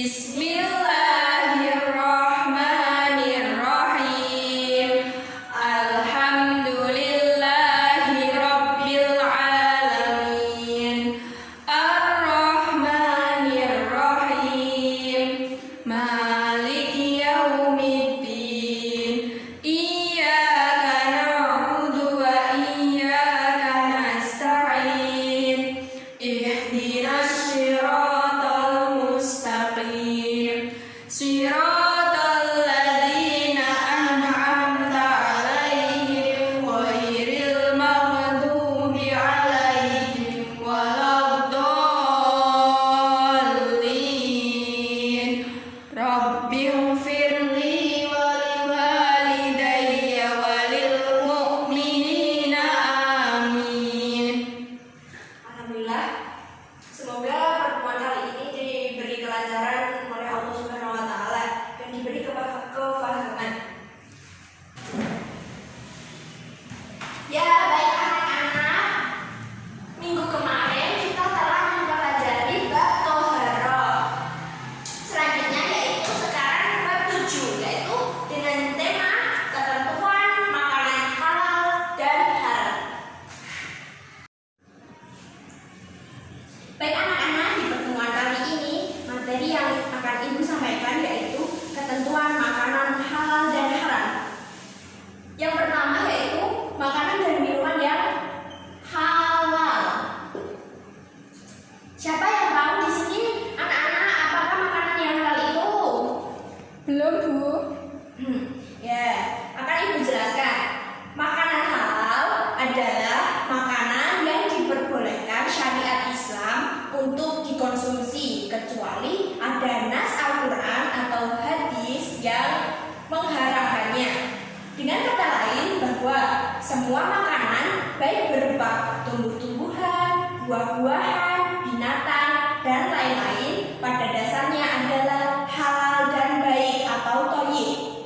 Bismillahirrahmanirrahim. Alhamdulillahirabbil alamin. Ar-Rahmanirrahim. Maliki yaumiddin. Iyyaka na'budu wa iyyaka nasta'in. Ihdinas siratal mustaqim. Siratal ladzina an'amta 'alaihim ghairil maghdubi 'alaihim waladdallin. Rabbighfirli wa liwalidayya wa lil mu'minina amin. Alhamdulillah, semoga pertemuan kali ini diberi kelancaran oleh Allah Subhanahu wa Ta'ala dan diberi kefahaman. Ya, baik anak-anak, minggu kemarin kita telah mempelajari bab Toharoh. Selanjutnya yaitu sekarang bab 7, yaitu dengan tema ketentuan makanan halal dan haram. Baik anak-anak, di pertemuan kali ini materi yang akan Ibu sampaikan yaitu ketentuan makanan halal dan haram. Yang pertama yaitu makanan dan minuman yang halal. Siapa yang tahu di sini anak-anak apakah makanan yang halal itu? Belum, Bu. Ya, akan Ibu jelaskan. Makanan halal adalah makanan yang diperbolehkan syariat Islam untuk dikonsumsi kecuali ada nas Al-Quran atau hadis yang mengharamkannya. Dengan kata lain bahwa semua makanan baik berupa tumbuh-tumbuhan, buah-buahan, binatang, dan lain-lain pada dasarnya adalah halal dan baik atau thayyib.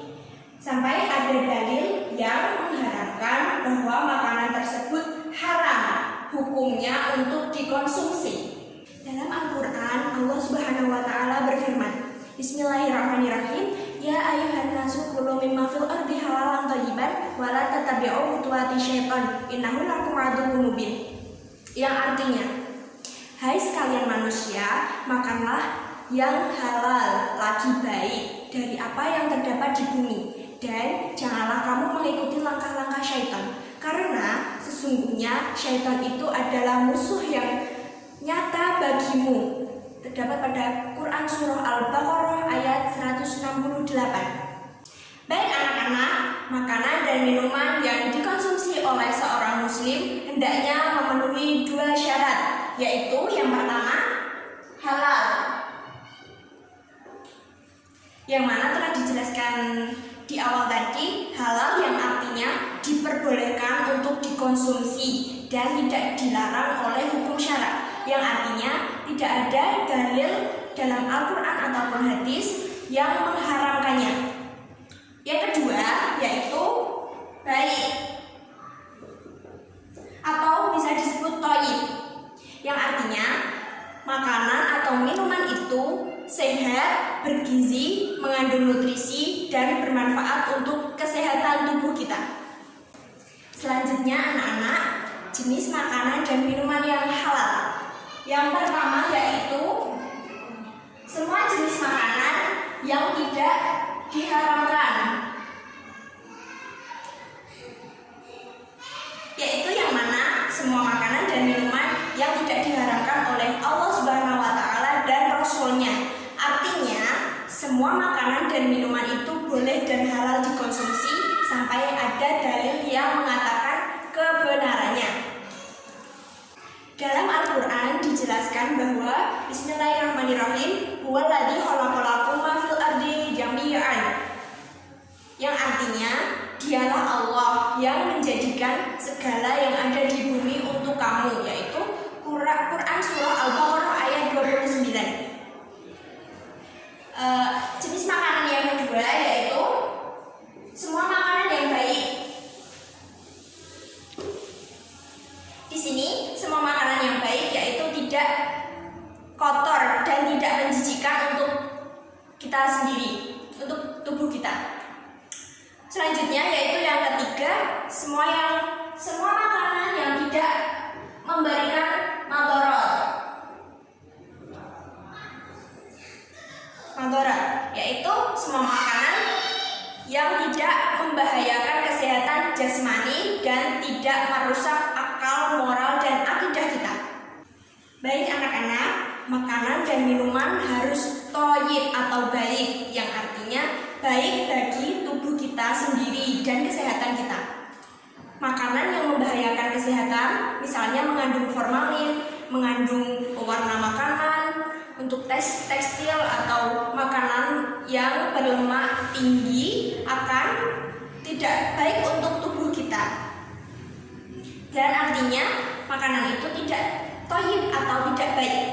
Sampai ada dalil yang mengharapkan bahwa makanan tersebut haram hukumnya untuk dikonsumsi. Dalam Al-Quran, Allah Subhanahu wa Ta'ala berfirman, Bismillahirrahmanirrahim. Ya ayuhan nasu kulu mimma fil ardi halalan thayyiban wa la tattabi'u khutuwati syaitan innahu lakum aduwwun mubin. Yang artinya, hai sekalian manusia, makanlah yang halal lagi baik dari apa yang terdapat di bumi, dan janganlah kamu mengikuti langkah-langkah syaitan, karena sesungguhnya syaitan itu adalah musuh yang nyata bagimu. Terdapat pada Quran Surah Al-Baqarah ayat 168. Baik anak-anak, makanan dan minuman yang dikonsumsi oleh seorang muslim hendaknya memenuhi 2 syarat, yaitu yang pertama, halal, yang mana telah dijelaskan di awal tadi. Halal yang artinya diperbolehkan untuk dikonsumsi dan tidak dilarang oleh hukum syara, yang artinya tidak ada dalil dalam Al-Quran ataupun hadis yang mengharamkannya. Yang kedua yaitu baik atau bisa disebut thayyib, yang artinya makanan atau minuman itu sehat, bergizi, mengandung nutrisi, dan bermanfaat untuk kesehatan tubuh kita. Selanjutnya anak-anak, jenis makanan dan minuman yang halal. Yang pertama yaitu semua jenis makanan yang tidak diharamkan, yaitu yang mana semua makanan dan minuman yang tidak diharamkan oleh Allah Subhanahu wa Ta'ala dan Rasul-Nya. Artinya semua makanan dan minuman itu boleh dan halal dikonsumsi sampai ada dalil yang mengatakan kebenarannya. Dalam Al-Quran dijelaskan bahwa Bismillahirrahmanirrahim, huwaladzi khalaqalakum ma fil ardi jami'an, yang artinya dialah Allah yang menjadikan segala yang ada di bumi untuk kamu, yaitu Quran Surah Al-Baqarah ayat 29. Jenis makanan yang kedua yaitu semua makanan yang baik. Di sini semua makanan yang baik yaitu tidak kotor dan tidak menjijikan untuk kita sendiri, untuk tubuh kita. Selanjutnya yaitu yang ketiga, semua makanan yang tidak memberikan madorot. Madorot yaitu semua makanan yang tidak membahayakan kesehatan jasmani dan tidak merusak akal, moral, dan akidah kita. Baik anak-anak, makanan dan minuman harus thayyib atau baik, yang artinya baik bagi tubuh kita sendiri dan kesehatan kita. Makanan yang membahayakan kesehatan, misalnya mengandung formalin, mengandung pewarna makanan, untuk tekstil atau makanan yang berlemak tinggi akan tidak baik untuk tubuh kita. Dan artinya makanan itu tidak thayyib atau tidak baik.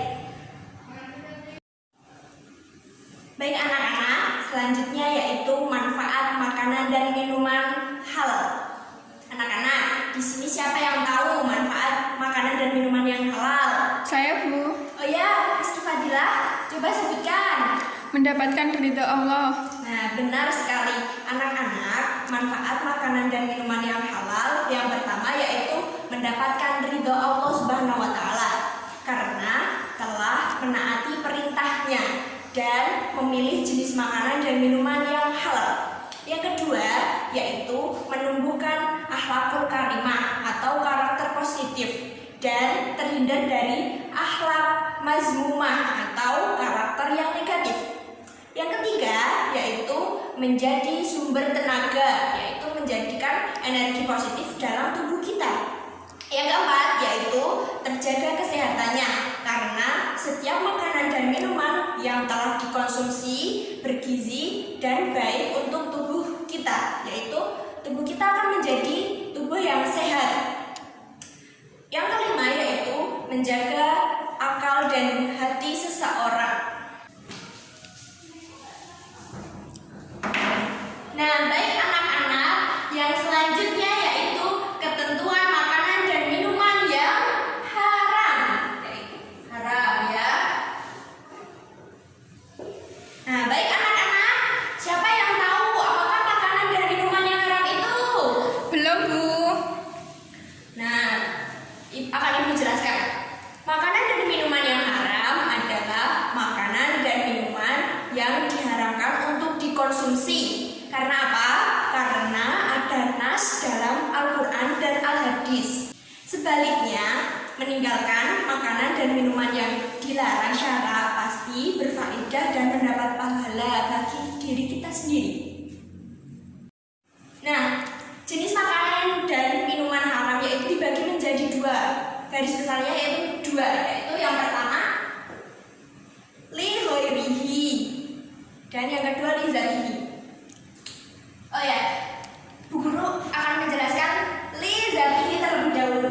Baik anak-anak, selanjutnya yaitu manfaat makanan dan minuman halal. Anak-anak, di sini siapa yang tahu manfaat makanan dan minuman yang halal? Saya, Bu. Oh ya, Rizky Fadilah, coba sebutkan. Mendapatkan ridho Allah. Nah, benar sekali. Anak-anak, manfaat makanan dan minuman yang halal yang pertama yaitu mendapatkan ridho Allah Subhanahu wa taala karena telah menaati perintahnya dan memilih jenis makanan dan minuman yang halal. Yang kedua yaitu menumbuhkan akhlakul karimah atau karakter positif dan terhindar dari akhlak mazmumah atau karakter yang negatif. Yang ketiga yaitu menjadi sumber tenaga, yaitu menjadikan energi positif dalam tubuh kita. Yang keempat yaitu terjaga kesehatannya karena setiap makanan dan minuman yang telah dikonsumsi bergizi dan baik untuk tubuh kita, yaitu tubuh kita akan menjadi tubuh yang sehat. Yang kelima yaitu menjaga akal dan hati seseorang. Nah, baik anak-anak, yang selanjutnya yaitu ketentuan makanan dan minuman yang haram. Haram ya. Nah, baik anak-anak, siapa yang tahu apakah makanan dan minuman yang haram itu? Belum, Bu. Nah, akan Ibu jelaskan. Makanan dan minuman yang haram adalah makanan dan minuman yang diharamkan untuk dikonsumsi. Karena apa? Karena ada nas dalam Al-Quran dan Al-Hadis. Sebaliknya, meninggalkan makanan dan minuman yang dilarang syara pasti berfaedah dan mendapat pahala bagi diri kita sendiri. Nah, jenis makanan dan minuman haram yaitu dibagi menjadi dua. Garis besarnya yaitu dua, yaitu yang pertama li ghairihi dan yang kedua li zatihi. Oh ya, Bu Guru akan menjelaskan li zatihi terlebih dahulu.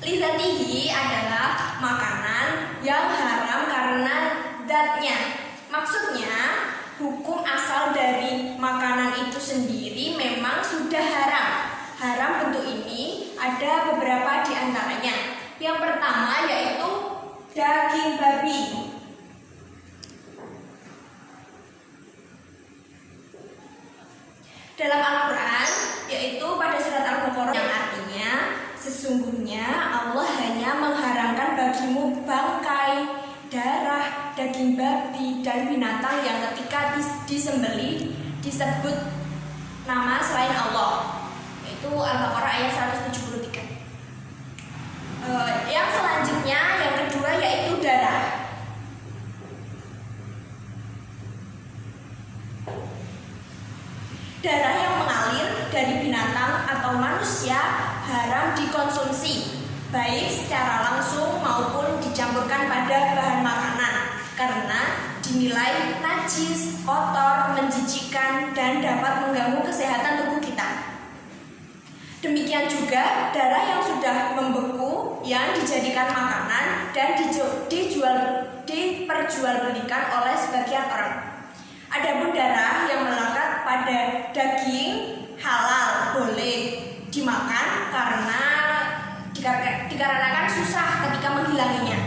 Li zatihi adalah makanan yang haram karena zatnya. Maksudnya, hukum asal dari makanan itu sendiri memang sudah haram. Haram bentuk ini ada beberapa di antaranya. Yang pertama yaitu daging babi. Dalam Al-Quran, yaitu pada surat Al-Baqarah, yang artinya sesungguhnya Allah hanya mengharamkan bagimu bangkai, darah, daging babi, dan binatang yang ketika disembelih disebut nama selain Allah, yaitu Al-Baqarah ayat 173. Yang selanjutnya, yang kedua yaitu darah. Darah yang mengalir dari binatang atau manusia haram dikonsumsi, baik secara langsung maupun dicampurkan pada bahan makanan, karena dinilai najis, kotor, menjijikkan, dan dapat mengganggu kesehatan tubuh kita. Demikian juga darah yang sudah membeku yang dijadikan makanan dan diperjualbelikan oleh sebagian orang. Adapun darah yang melekat pada daging halal boleh dimakan karena dikarenakan susah ketika menghilanginya.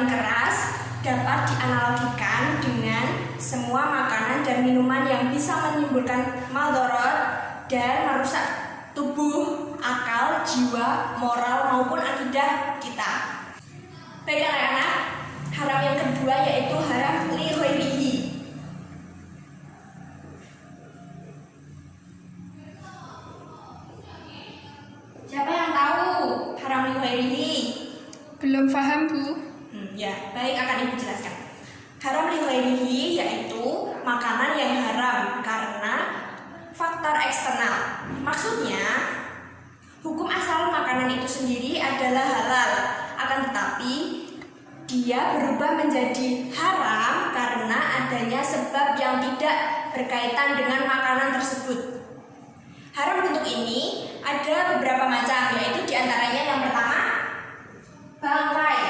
minuman keras dapat dianalogikan dengan semua makanan dan minuman yang bisa menimbulkan madharat dan merusak tubuh, akal, jiwa, moral maupun akidah kita. Baik anak-anak, haram yang kedua yaitu haram li ghairihi. Siapa yang tahu haram li ghairihi? Belum paham, Bu. Ya, baik, akan Ibu jelaskan. Haram li ghairihi yaitu makanan yang haram karena faktor eksternal. Maksudnya, hukum asal makanan itu sendiri adalah halal, akan tetapi dia berubah menjadi haram karena adanya sebab yang tidak berkaitan dengan makanan tersebut. Haram bentuk ini ada beberapa macam, yaitu diantaranya yang pertama, bangkai,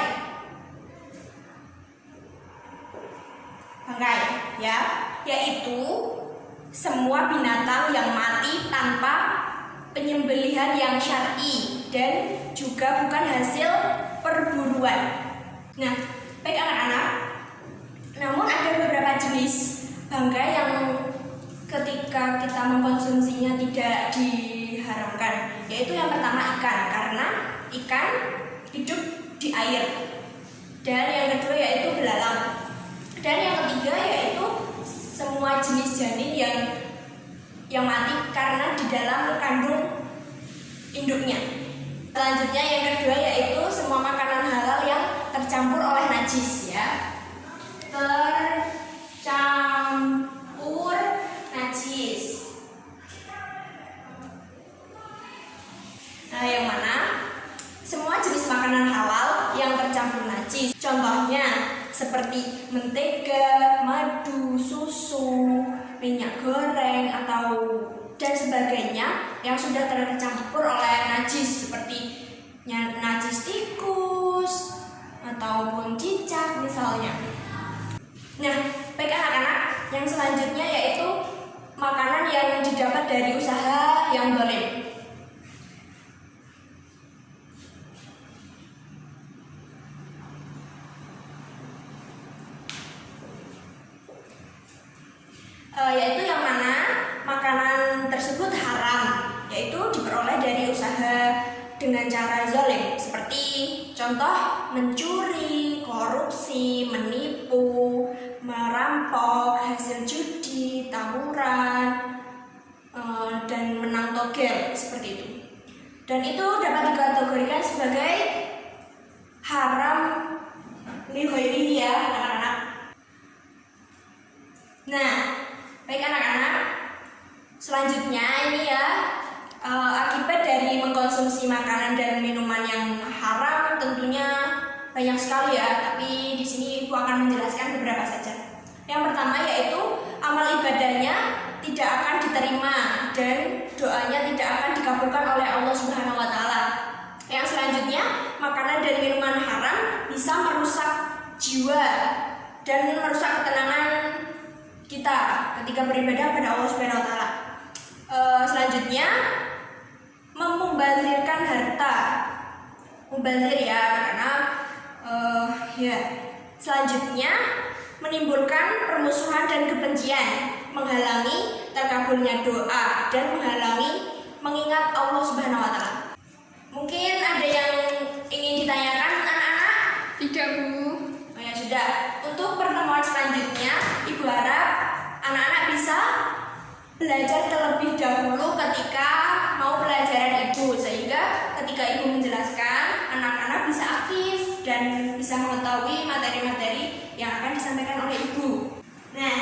ya, yaitu semua binatang yang mati tanpa penyembelihan yang syar'i dan juga bukan hasil perburuan. Nah, baik anak-anak, namun ada beberapa jenis bangkai yang ketika kita mengkonsumsinya tidak diharamkan, yaitu yang pertama ikan, karena ikan hidup di air, dan yang kedua yaitu belalang, dan yang ketiga yaitu semua jenis janin yang mati karena di dalam kandung induknya. Selanjutnya yang kedua yaitu semua makanan halal yang tercampur oleh najis, ya. Tercampur najis. Nah, yang mana semua jenis makanan halal yang tercampur najis. Contohnya seperti mentega, madu, susu, minyak goreng atau dan sebagainya yang sudah tercampur oleh najis, seperti najis tikus ataupun cicak misalnya. Nah, baik anak-anak, yang selanjutnya yaitu makanan yang didapat dari usaha yang zalim. Yaitu yang mana makanan tersebut haram, yaitu diperoleh dari usaha dengan cara zalim, seperti contoh mencuri, korupsi, menipu, merampok, hasil judi, tawuran, dan menang togel, seperti itu. Dan itu dapat dikategorikan sebagai haram li ghairihi, ya anak-anak. Nah, baik anak-anak, selanjutnya ini ya akibat dari mengkonsumsi makanan dan minuman yang haram tentunya banyak sekali ya, tapi di sini Ibu akan menjelaskan beberapa saja. Yang pertama yaitu amal ibadahnya tidak akan diterima dan doanya tidak akan dikabulkan oleh Allah Subhanahu wa taala. Yang selanjutnya, makanan dan minuman haram bisa merusak jiwa dan merusak ketenangan kita ketika beribadah pada Allah Subhanahu wa taala. Selanjutnya, membazirkan harta. Mubazir ya, karena selanjutnya menimbulkan permusuhan dan kebencian, menghalangi terkabulnya doa dan menghalangi mengingat Allah Subhanahu wa taala. Mungkin ada yang ingin ditanyakan anak-anak? Tidak, Bu. Oh ya sudah. Untuk pertemuan selanjutnya, Ibu harap anak-anak bisa belajar terlebih dahulu ketika mau pelajaran Ibu, sehingga ketika Ibu menjelaskan, anak-anak bisa aktif dan bisa mengetahui materi-materi yang akan disampaikan oleh Ibu. Nah,